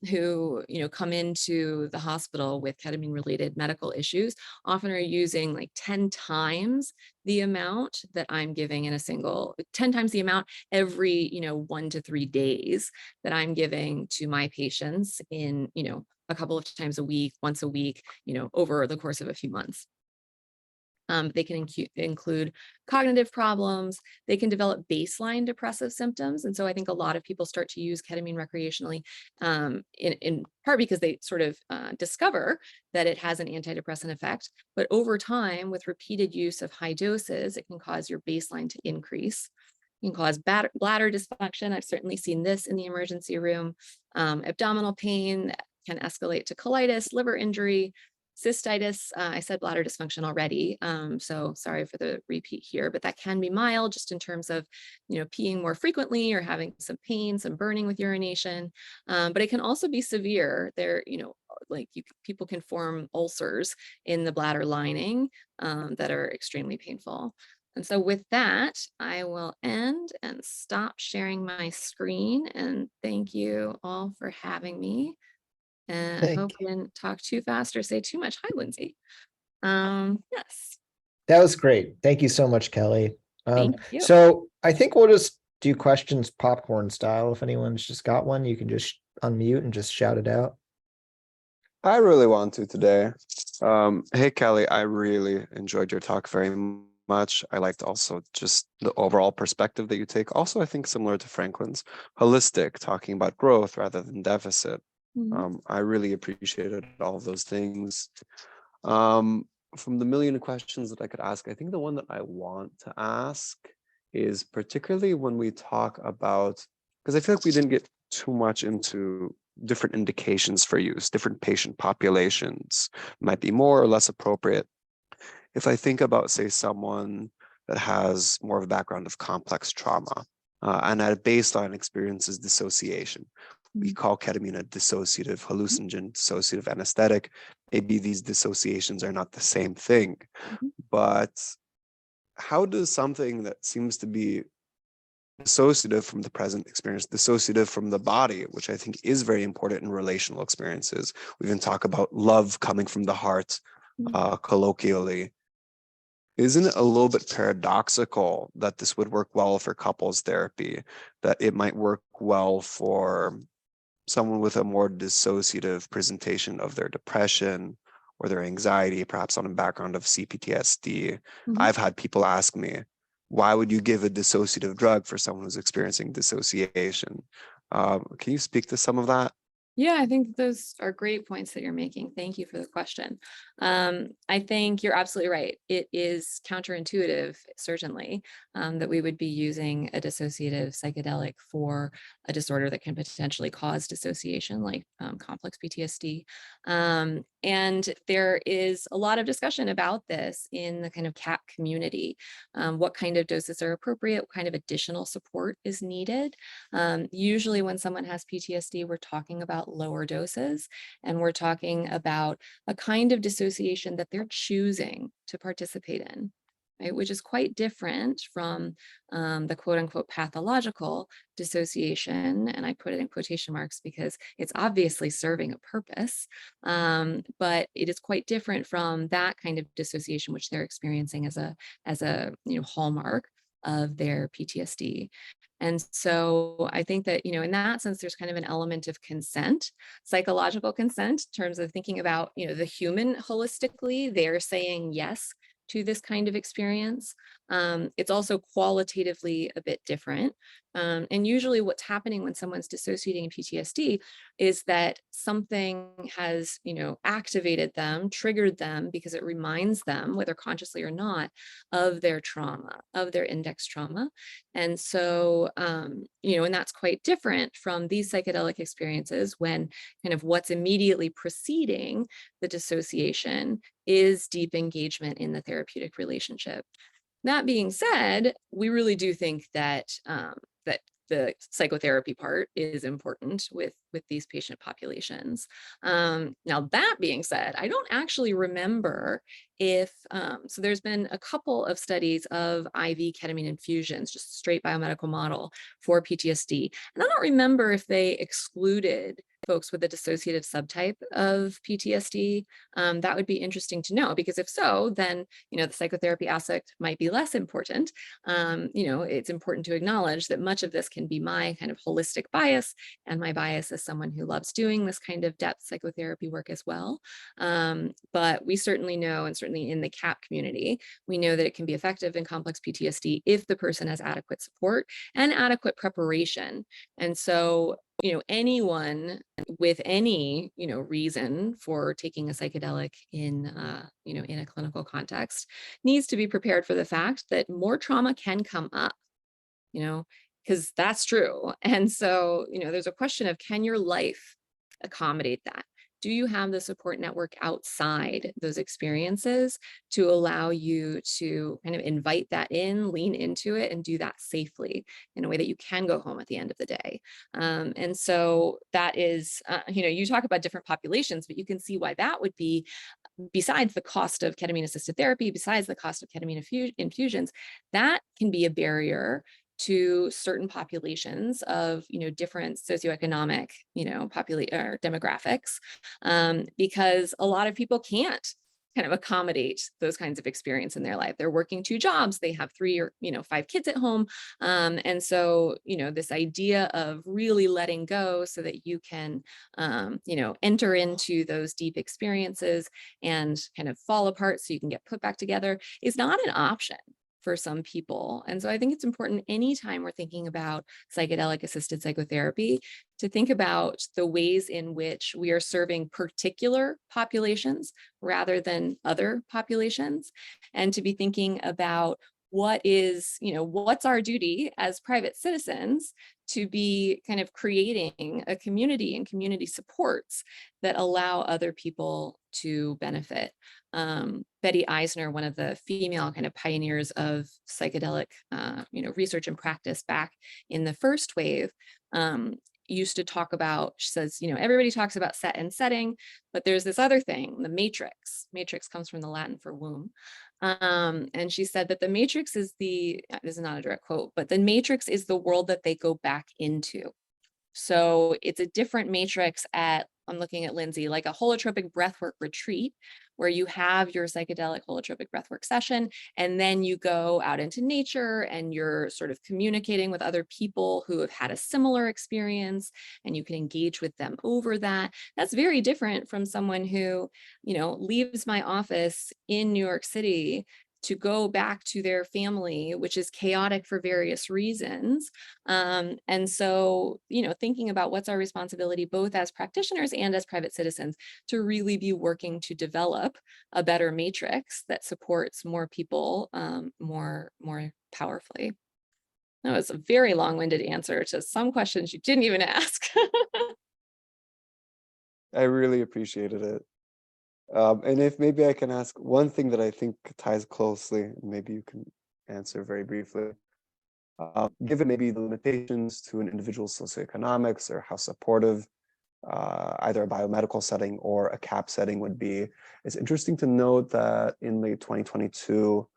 who come into the hospital with ketamine-related medical issues often are using like 10 times the amount that I'm giving in 10 times the amount every 1 to 3 days that I'm giving to my patients in a couple of times a week, once a week, over the course of a few months. They can include cognitive problems. They can develop baseline depressive symptoms. And so I think a lot of people start to use ketamine recreationally in part because they sort of discover that it has an antidepressant effect. But over time, with repeated use of high doses, it can cause your baseline to increase. It can cause bladder dysfunction. I've certainly seen this in the emergency room. Abdominal pain can escalate to colitis, liver injury, cystitis. I said bladder dysfunction already, so sorry for the repeat here, but that can be mild just in terms of, peeing more frequently or having some pain, some burning with urination. But it can also be severe. People can form ulcers in the bladder lining that are extremely painful. And so with that, I will end and stop sharing my screen. And thank you all for having me. And I hope I didn't talk too fast or say too much. Hi, Lindsay. Yes. That was great. Thank you so much, Kelley. Thank you. So I think we'll just do questions popcorn style. If anyone's just got one, you can just unmute and just shout it out. I really want to today. Hey, Kelley, I really enjoyed your talk very much. I liked also just the overall perspective that you take. Also, I think similar to Franklin's, holistic, talking about growth rather than deficit. I really appreciated all of those things. From the million questions that I could ask, I think the one that I want to ask is particularly when we talk about, because I feel like we didn't get too much into different indications for use, different patient populations might be more or less appropriate. If I think about, say, someone that has more of a background of complex trauma and at a baseline experiences dissociation, we call ketamine a dissociative hallucinogen, dissociative anesthetic. Maybe these dissociations are not the same thing, but how does something that seems to be dissociative from the present experience, dissociative from the body, which I think is very important in relational experiences. We even talk about love coming from the heart, colloquially. Isn't it a little bit paradoxical that this would work well for couples therapy, that it might work well for someone with a more dissociative presentation of their depression or their anxiety, perhaps on a background of CPTSD? I've had people ask me, why would you give a dissociative drug for someone who's experiencing dissociation? Can you speak to some of that? Yeah, I think those are great points that you're making. Thank you for the question. I think you're absolutely right. It is counterintuitive, certainly, that we would be using a dissociative psychedelic for a disorder that can potentially cause dissociation, like complex PTSD. And there is a lot of discussion about this in the kind of CAP community. What kind of doses are appropriate? What kind of additional support is needed? Usually when someone has PTSD, we're talking about lower doses, and we're talking about a kind of dissociation that they're choosing to participate in, right? Which is quite different from the quote unquote pathological dissociation. And I put it in quotation marks because it's obviously serving a purpose, but it is quite different from that kind of dissociation, which they're experiencing as a hallmark of their PTSD. And so I think that, in that sense, there's kind of an element of consent, psychological consent, in terms of thinking about, the human holistically. They're saying yes to this kind of experience. It's also qualitatively a bit different. And usually what's happening when someone's dissociating in PTSD is that something has, activated them, triggered them, because it reminds them, whether consciously or not, of their trauma, of their index trauma. And so, and that's quite different from these psychedelic experiences when kind of what's immediately preceding the dissociation is deep engagement in the therapeutic relationship. That being said, we really do think that that the psychotherapy part is important with these patient populations. Now, that being said, I don't actually remember if, so there's been a couple of studies of IV ketamine infusions, just straight biomedical model for PTSD. And I don't remember if they excluded folks with a dissociative subtype of PTSD. That would be interesting to know, because if so, then, the psychotherapy aspect might be less important. It's important to acknowledge that much of this can be my kind of holistic bias, and my bias as someone who loves doing this kind of depth psychotherapy work as well. But we certainly know, and certainly in the CAP community, we know that it can be effective in complex PTSD if the person has adequate support and adequate preparation. And so, anyone with any, reason for taking a psychedelic in a clinical context needs to be prepared for the fact that more trauma can come up, because that's true. And so, there's a question of, can your life accommodate that? Do you have the support network outside those experiences to allow you to kind of invite that in, lean into it, and do that safely in a way that you can go home at the end of the day? And so that is, you talk about different populations, but you can see why that would be, besides the cost of ketamine-assisted therapy, besides the cost of ketamine infusions, that can be a barrier to certain populations of, different socioeconomic, or demographics, because a lot of people can't kind of accommodate those kinds of experience in their life. They're working 2 jobs, they have 3 or 5 kids at home. And so, this idea of really letting go so that you can, enter into those deep experiences and kind of fall apart so you can get put back together is not an option for some people. And so I think it's important anytime we're thinking about psychedelic assisted psychotherapy to think about the ways in which we are serving particular populations rather than other populations, and to be thinking about what's our duty as private citizens to be kind of creating a community and community supports that allow other people to benefit. Betty Eisner, one of the female kind of pioneers of psychedelic, research and practice back in the first wave, used to talk about, she says, everybody talks about set and setting, but there's this other thing, the matrix. Matrix comes from the Latin for womb. And she said that the matrix is this is not a direct quote, but the matrix is the world that they go back into. So it's a different matrix I'm looking at Lindsay, like a holotropic breathwork retreat, where you have your psychedelic holotropic breathwork session, and then you go out into nature and you're sort of communicating with other people who have had a similar experience, and you can engage with them over that. That's very different from someone who, leaves my office in New York City to go back to their family, which is chaotic for various reasons. And so, thinking about what's our responsibility, both as practitioners and as private citizens, to really be working to develop a better matrix that supports more people more powerfully. That was a very long-winded answer to some questions you didn't even ask. I really appreciated it. And if maybe I can ask one thing that I think ties closely, maybe you can answer very briefly. Given maybe the limitations to an individual's socioeconomics or how supportive either a biomedical setting or a CAP setting would be, it's interesting to note that in late 2022,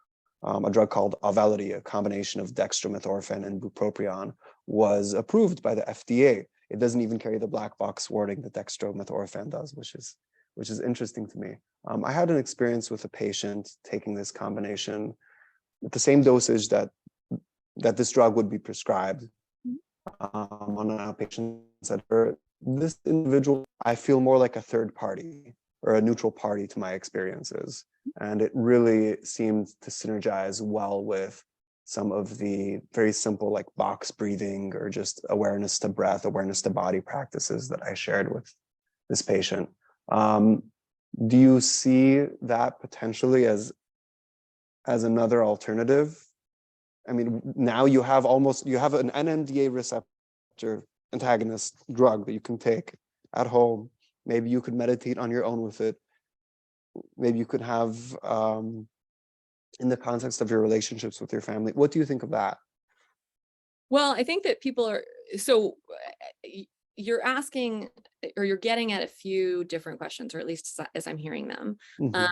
a drug called Auvelity, a combination of dextromethorphan and bupropion, was approved by the FDA. It doesn't even carry the black box warning that dextromethorphan does, which is interesting to me. I had an experience with a patient taking this combination with the same dosage that this drug would be prescribed on an outpatient center. This individual, I feel more like a third party or a neutral party to my experiences. And it really seemed to synergize well with some of the very simple like box breathing or just awareness to breath, awareness to body practices that I shared with this patient. Do you see that potentially as another alternative? I mean, now you have an NMDA receptor antagonist drug that you can take at home. Maybe you could meditate on your own with it. Maybe you could have, in the context of your relationships with your family. What do you think of that? Well, I think that people are, so you're asking, or you're getting at a few different questions, or at least as I'm hearing them. Mhm.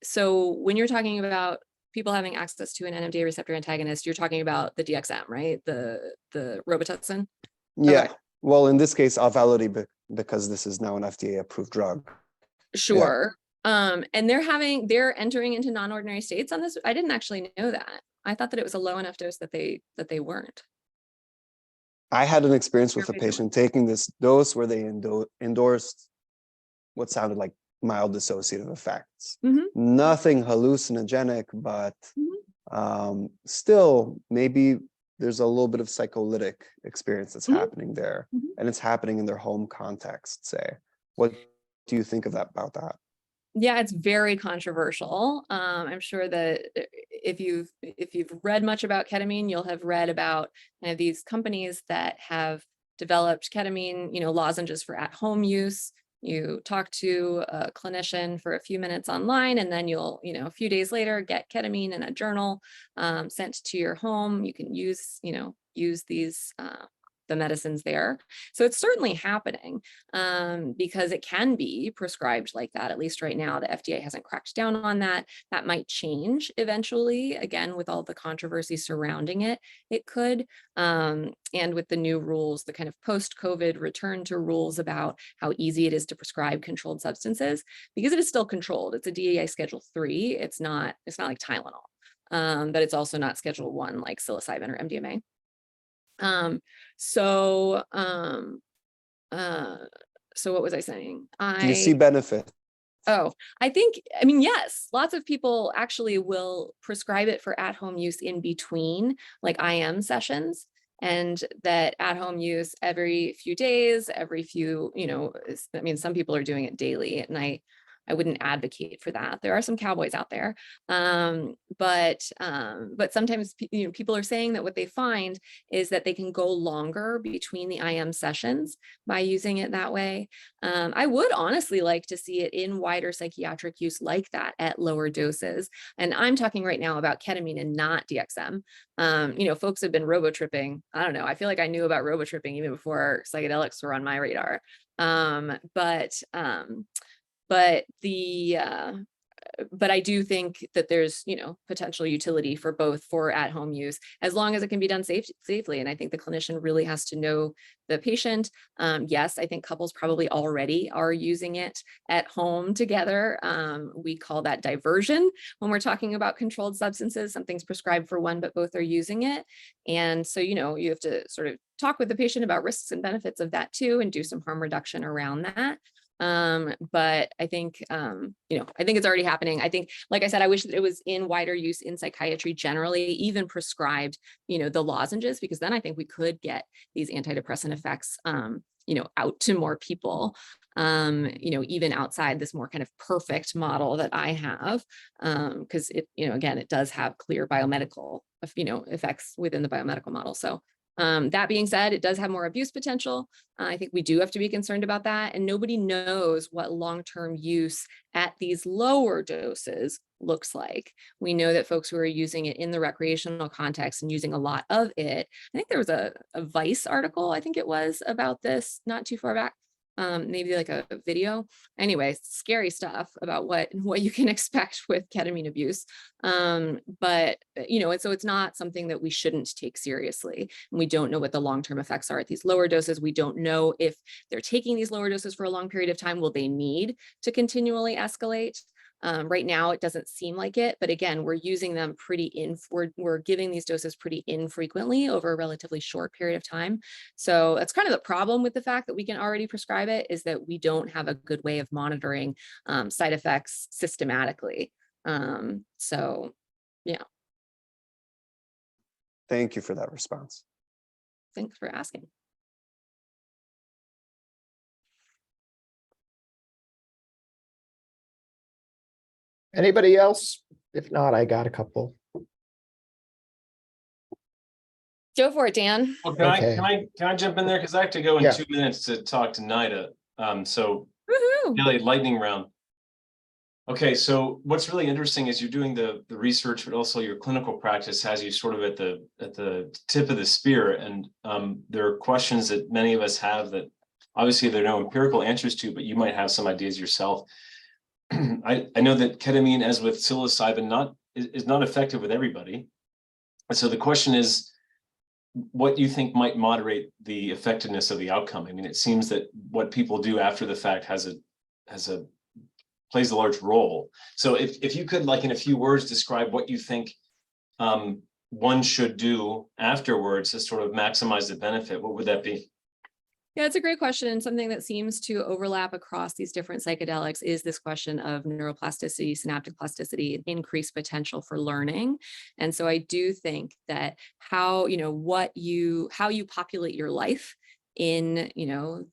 So when you're talking about people having access to an NMDA receptor antagonist, you're talking about the DXM, right? The Robitussin? Yeah. Well, in this case, Auvelity, because this is now an FDA approved drug. Sure. And they're entering into non-ordinary states on this. I didn't actually know that. I thought that it was a low enough dose that they weren't. I had an experience with a Okay. patient taking this dose where they endorsed what sounded like mild dissociative effects. Mhm. Nothing hallucinogenic, but Mhm. still maybe there's a little bit of psycholytic experience that's Mhm. happening there, Mhm. and it's happening in their home context, say. What do you think of that about that? Yeah, it's very controversial. I'm sure that if you've read much about ketamine, you'll have read about kind of these companies that have developed ketamine, lozenges for at-home use. You talk to a clinician for a few minutes online, and then you'll, a few days later, get ketamine in a journal sent to your home. You can use these the medicines there. So it's certainly happening because it can be prescribed like that. At least right now, the FDA hasn't cracked down on that. That might change eventually. Again, with all the controversy surrounding it, it could. And with the new rules, the kind of post-COVID return to rules about how easy it is to prescribe controlled substances, because it is still controlled. It's a DEA Schedule 3. It's not like Tylenol, but it's also not Schedule 1 like psilocybin or MDMA. So what was I saying? Do you see benefit? I think, yes, lots of people actually will prescribe it for at-home use in between like IM sessions, and that at-home use every few days, every few, some people are doing it daily, and I wouldn't advocate for that. There are some cowboys out there. But sometimes people are saying that what they find is that they can go longer between the IM sessions by using it that way. I would honestly like to see it in wider psychiatric use like that at lower doses. And I'm talking right now about ketamine and not DXM. Folks have been robotripping. I don't know. I feel like I knew about robotripping even before psychedelics were on my radar. But I do think that there's, potential utility for both for at-home use, as long as it can be done safely. And I think the clinician really has to know the patient. Yes, I think couples probably already are using it at home together. We call that diversion when we're talking about controlled substances. Something's prescribed for one, but both are using it. And so, you have to sort of talk with the patient about risks and benefits of that too, and do some harm reduction around that. But I think, I think it's already happening. I think, like I said, I wish that it was in wider use in psychiatry generally, even prescribed, the lozenges, because then I think we could get these antidepressant effects, out to more people, even outside this more kind of perfect model that I have, because it, again, it does have clear biomedical, effects within the biomedical model. So that being said, it does have more abuse potential. I think we do have to be concerned about that. And nobody knows what long-term use at these lower doses looks like. We know that folks who are using it in the recreational context and using a lot of it, I think there was a Vice article, I think it was, about this not too far back. Maybe like a video. Anyway, scary stuff about what you can expect with ketamine abuse. But and so it's not something that we shouldn't take seriously. And we don't know what the long-term effects are at these lower doses. We don't know if they're taking these lower doses for a long period of time, will they need to continually escalate? Right now, it doesn't seem like it, but again, we're using them we're giving these doses pretty infrequently over a relatively short period of time. So that's kind of the problem with the fact that we can already prescribe it, is that we don't have a good way of monitoring side effects systematically. So yeah, Thank you for that response. thanks for asking. Anybody else? If not, I got a couple. Go for it, Dan. Well, can Okay. I jump in there? Because I have to go in Yeah. 2 minutes to talk to NIDA. So Woohoo! Kelley, lightning round. Okay, so what's really interesting is you're doing the research, but also your clinical practice has you sort of at the tip of the spear. And there are questions that many of us have that obviously there are no empirical answers to, but you might have some ideas yourself. I know that ketamine, as with psilocybin, is not effective with everybody. And so the question is, what you think might moderate the effectiveness of the outcome? I mean, it seems that what people do after the fact plays a large role. So if you could, like in a few words, describe what you think one should do afterwards to sort of maximize the benefit, what would that be? Yeah, it's a great question. And something that seems to overlap across these different psychedelics is this question of neuroplasticity, synaptic plasticity, increased potential for learning. And so I do think that how you populate your life in,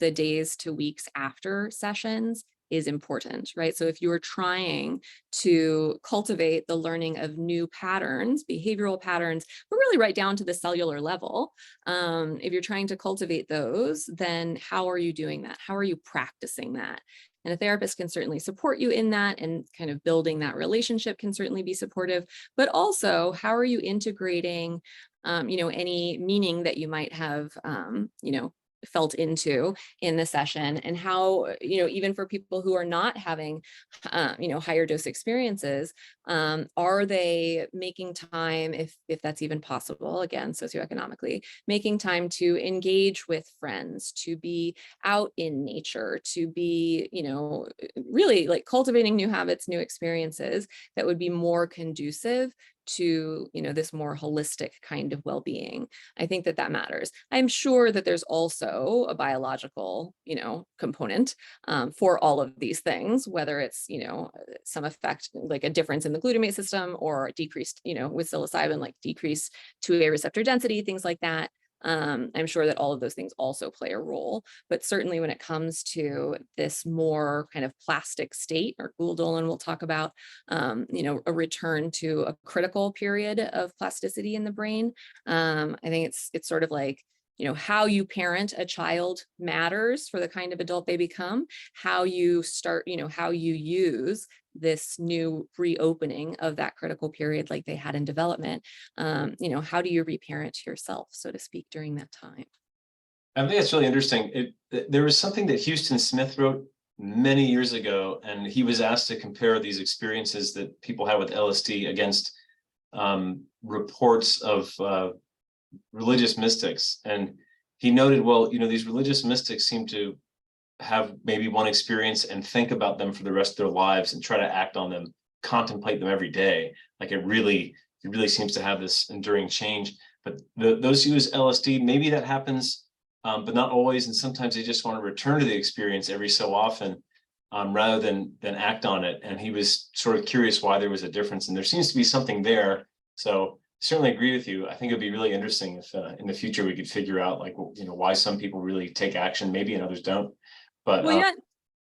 the days to weeks after sessions is important, right? So if you are trying to cultivate the learning of new patterns, behavioral patterns, but really right down to the cellular level, if you're trying to cultivate those, then how are you doing that? How are you practicing that? And a therapist can certainly support you in that, and kind of building that relationship can certainly be supportive, but also how are you integrating, any meaning that you might have, felt into in the session, and how, even for people who are not having, higher dose experiences, are they making time, if that's even possible, again, socioeconomically, making time to engage with friends, to be out in nature, to be, really like cultivating new habits, new experiences that would be more conducive to, this more holistic kind of well-being. I think that matters. I'm sure that there's also a biological, component for all of these things, whether it's, some effect, like a difference in the glutamate system, or decreased, with psilocybin, like decreased 2A receptor density, things like that. I'm sure that all of those things also play a role, but certainly when it comes to this more kind of plastic state, or Gould Dolan will talk about, a return to a critical period of plasticity in the brain. I think it's sort of like, how you parent a child matters for the kind of adult they become. How you start, how you use this new reopening of that critical period like they had in development. How do you reparent yourself, so to speak, during that time? I think that's really interesting. There was something that Houston Smith wrote many years ago, and he was asked to compare these experiences that people had with LSD against reports of religious mystics. And he noted, well, these religious mystics seem to have maybe one experience and think about them for the rest of their lives and try to act on them, contemplate them every day. Like it really seems to have this enduring change. But those who use LSD, maybe that happens, but not always. And sometimes they just want to return to the experience every so often, rather than act on it. And he was sort of curious why there was a difference. And there seems to be something there. So certainly agree with you. I think it'd be really interesting if in the future we could figure out, like, why some people really take action, maybe, and others don't. But Well, yeah.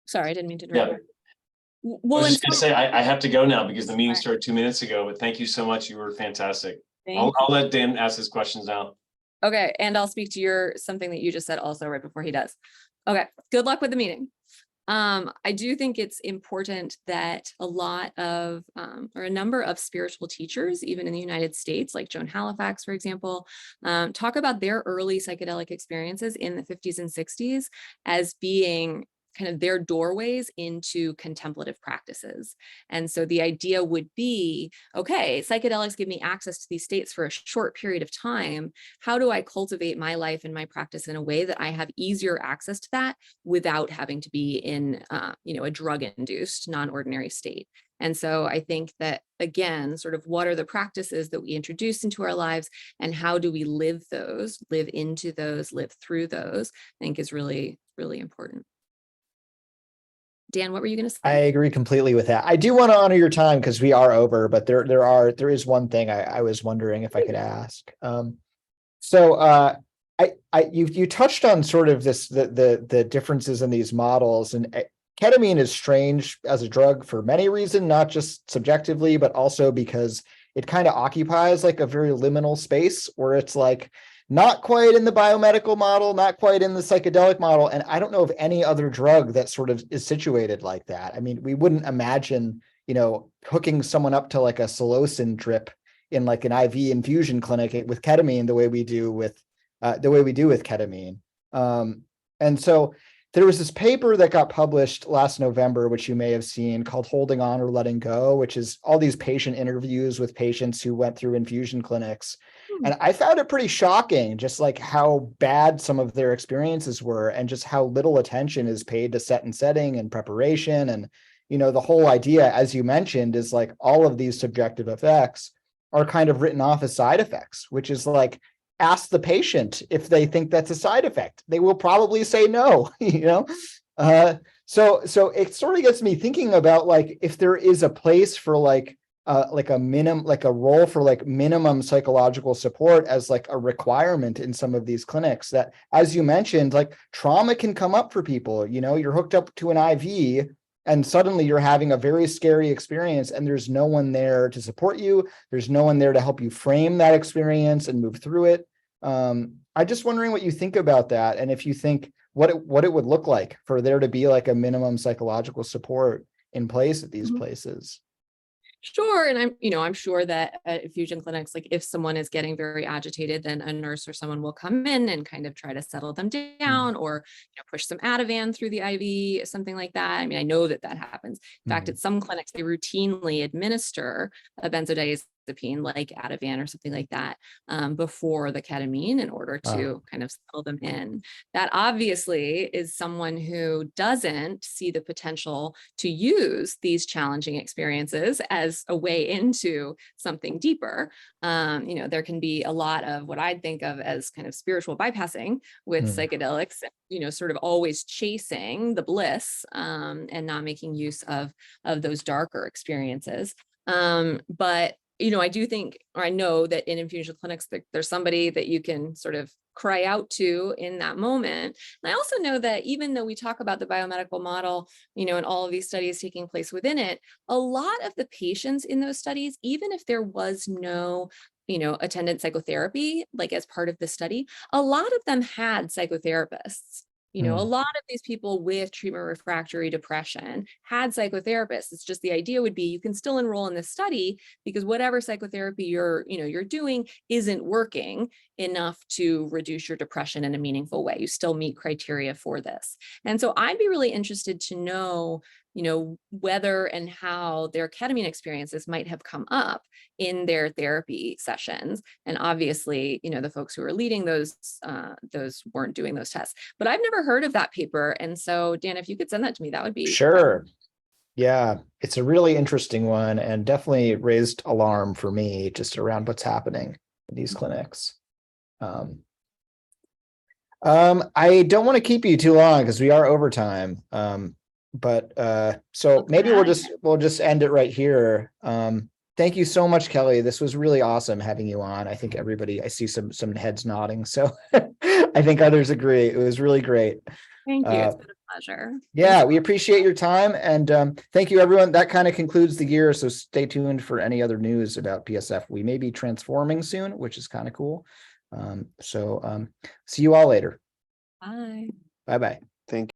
Sorry, I didn't mean to interrupt. yeah. I Well, was just gonna say I have to go now because the meeting Sorry. started 2 minutes ago. But thank you so much. You were fantastic. Thank I'll let Dan ask his questions now. Okay, and I'll speak to something that you just said also right before he does. Okay, good luck with the meeting. I do think it's important that a lot of, or a number of spiritual teachers, even in the United States, like Joan Halifax, for example, talk about their early psychedelic experiences in the 50s and 60s as being kind of their doorways into contemplative practices. And so the idea would be, okay, psychedelics give me access to these states for a short period of time. How do I cultivate my life and my practice in a way that I have easier access to that without having to be in, a drug-induced, non-ordinary state? And so I think that, again, sort of what are the practices that we introduce into our lives, and how do we live those, live into those, live through those, I think is really, really important. Dan, what were you going to say? I agree completely with that. I do want to honor your time because we are over, but there is one thing I was wondering if I could ask. You touched on sort of the differences in these models, and ketamine is strange as a drug for many reasons, not just subjectively, but also because it kind of occupies like a very liminal space where it's like not quite in the biomedical model, not quite in the psychedelic model. And I don't know of any other drug that sort of is situated like that. I mean, we wouldn't imagine, hooking someone up to like a psilocin drip in like an IV infusion clinic with ketamine the way we do with ketamine. And so there was this paper that got published last November, which you may have seen, called Holding On or Letting Go, which is all these patient interviews with patients who went through infusion clinics. And I found it pretty shocking, just like how bad some of their experiences were and just how little attention is paid to set and setting and preparation. And, the whole idea, as you mentioned, is like all of these subjective effects are kind of written off as side effects, which is like, ask the patient if they think that's a side effect. They will probably say no, So it sort of gets me thinking about like, if there is a place for like a role for like minimum psychological support as like a requirement in some of these clinics that, as you mentioned, like trauma can come up for people, you're hooked up to an IV and suddenly you're having a very scary experience and there's no one there to support you. There's no one there to help you frame that experience and move through it. I'm just wondering what you think about that. And if you think what it would look like for there to be like a minimum psychological support in place at these places. Sure. And I'm sure that at infusion clinics, like if someone is getting very agitated, then a nurse or someone will come in and kind of try to settle them down or push some Ativan through the IV, something like that. I mean, I know that happens. In fact, at some clinics, they routinely administer a benzodiazepine like Ativan or something like that before the ketamine in order to kind of settle them in. That obviously is someone who doesn't see the potential to use these challenging experiences as a way into something deeper. There can be a lot of what I'd think of as kind of spiritual bypassing with psychedelics, sort of always chasing the bliss and not making use of those darker experiences. But I do think, or I know that in infusion clinics, there's somebody that you can sort of cry out to in that moment. And I also know that even though we talk about the biomedical model, and all of these studies taking place within it, a lot of the patients in those studies, even if there was no attendant psychotherapy, like as part of the study, a lot of them had psychotherapists. A lot of these people with treatment refractory depression had psychotherapists. It's just the idea would be you can still enroll in this study because whatever psychotherapy you're doing isn't working enough to reduce your depression in a meaningful way. You still meet criteria for this. And so I'd be really interested to know, whether and how their ketamine experiences might have come up in their therapy sessions. And obviously, the folks who are leading those weren't doing those tests. But I've never heard of that paper. And so, Dan, if you could send that to me, that would be sure. Yeah, it's a really interesting one and definitely raised alarm for me just around what's happening in these clinics. I don't want to keep you too long because we are over time. But so maybe we'll just end it right here. Thank you so much, Kelley. This was really awesome having you on. I think I see some heads nodding. So I think others agree. It was really great. Thank you. It's been a pleasure. Yeah, we appreciate your time. And thank you, everyone. That kind of concludes the year. So stay tuned for any other news about PSF. We may be transforming soon, which is kind of cool. See you all later. Bye. Bye-bye. Thank you.